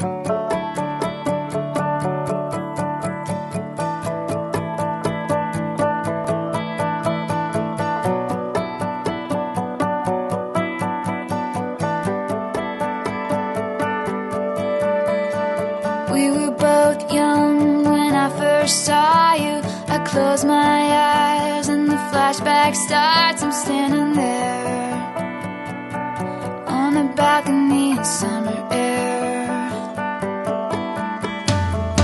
We were both young when I first saw you. I close my eyes and the flashback starts. I'm standing there on a balcony in summer air.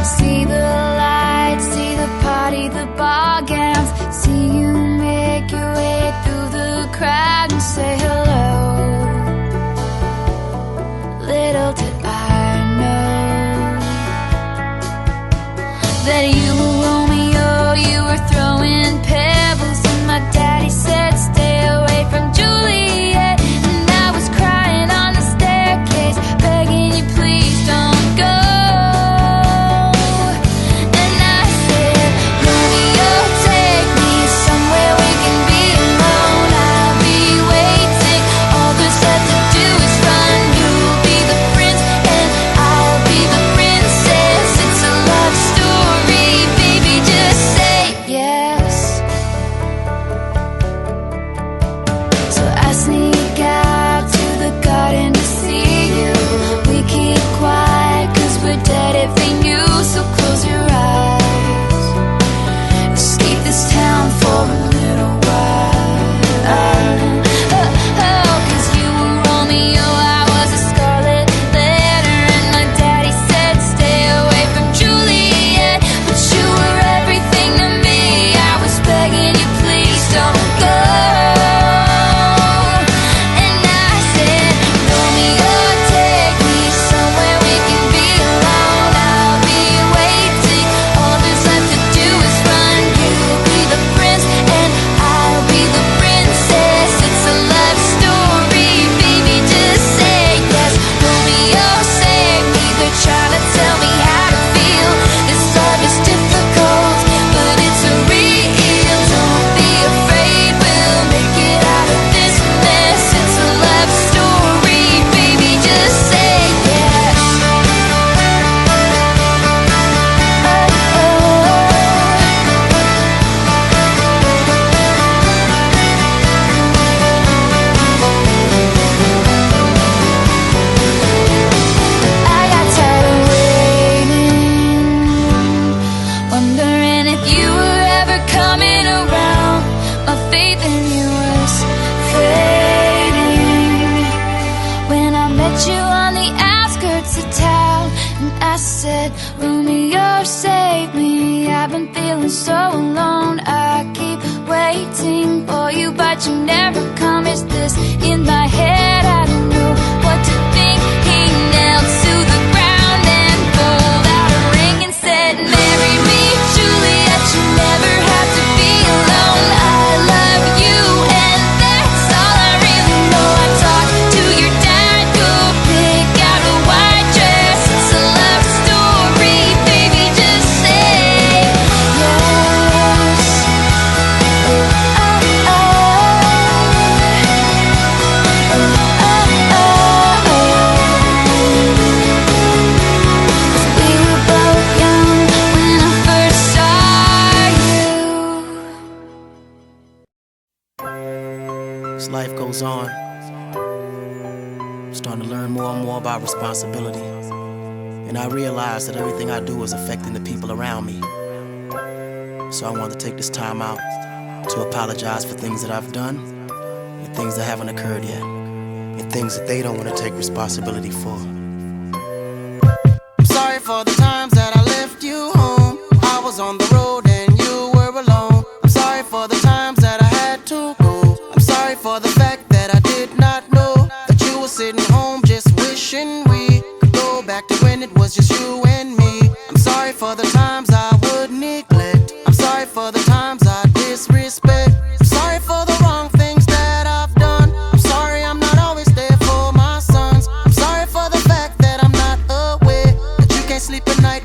See the lights, see the party, the ball gowns. See you make your way through the crowd and say hello. Little did I know that you were Romeo, you were throwing pebbles, and my daddy said stay away from Juliet. And I was crying on the staircase, begging you please don't go. And I said, Romeo, take me somewhere we can be alone. I'll be waiting, all there's left to do is run. You'll be the prince and I'll be the princess. It's a love story, baby, just say yes. So I sneak out to the garden to see you. We keep quiet cause we're dead if they knew. So close your eyes, escape this town for a little while. Cause you were Romeo, I was a scarlet letter, and my daddy said stay away from Juliet. But you were everything to me, I was begging you please don't go. And I said, Romeo, take me somewhere we can be alone. I'll be waiting, all there's left to do is run. You'll be the prince and I'll be the princess. It's a love story, baby, just say yes. Romeo, save me, they're trying to tell me how to feel. This love is difficult, but it's real. Don't be afraid, we'll make it out of this mess. It's a love story, baby, just say yes. I got tired of waiting, wondering if you were ever coming around. My faith in you was fading when I met you on the outskirts of town. And I said, Romeo, save me, I've been feeling so alone. I keep waiting for you, but you never come. Is this in my head? I don't know what to think. He knelt to the ground and pulled out a ring and said, marry me, Juliet, you never have to be alone. I love you and that's all I really know. I talked to your dad, go pick out a white dress. It's a love story, baby, just say yes. We were both young when I first saw you. As life goes on, I'm starting to learn more and more about responsibility. And I realize that everything I do is affecting the people around me. So I want to take this time out to apologize for things that I've done and things that haven't occurred yet, and things that they don't want to take responsibility for. I'm sorry for the times that I left you home. I was on the road and you were alone. I'm sorry for the times that I had to go. I'm sorry for the fact that I did not know that you were sitting home just wishing we could go back to when it was just you and me. I'm sorry for the times I would neglect. I'm sorry for the times I disrespect. I'm sorry for the wrong things that I've done. I'm sorry I'm not always there for my sons. I'm sorry for the fact that I'm not aware that you can't sleep at night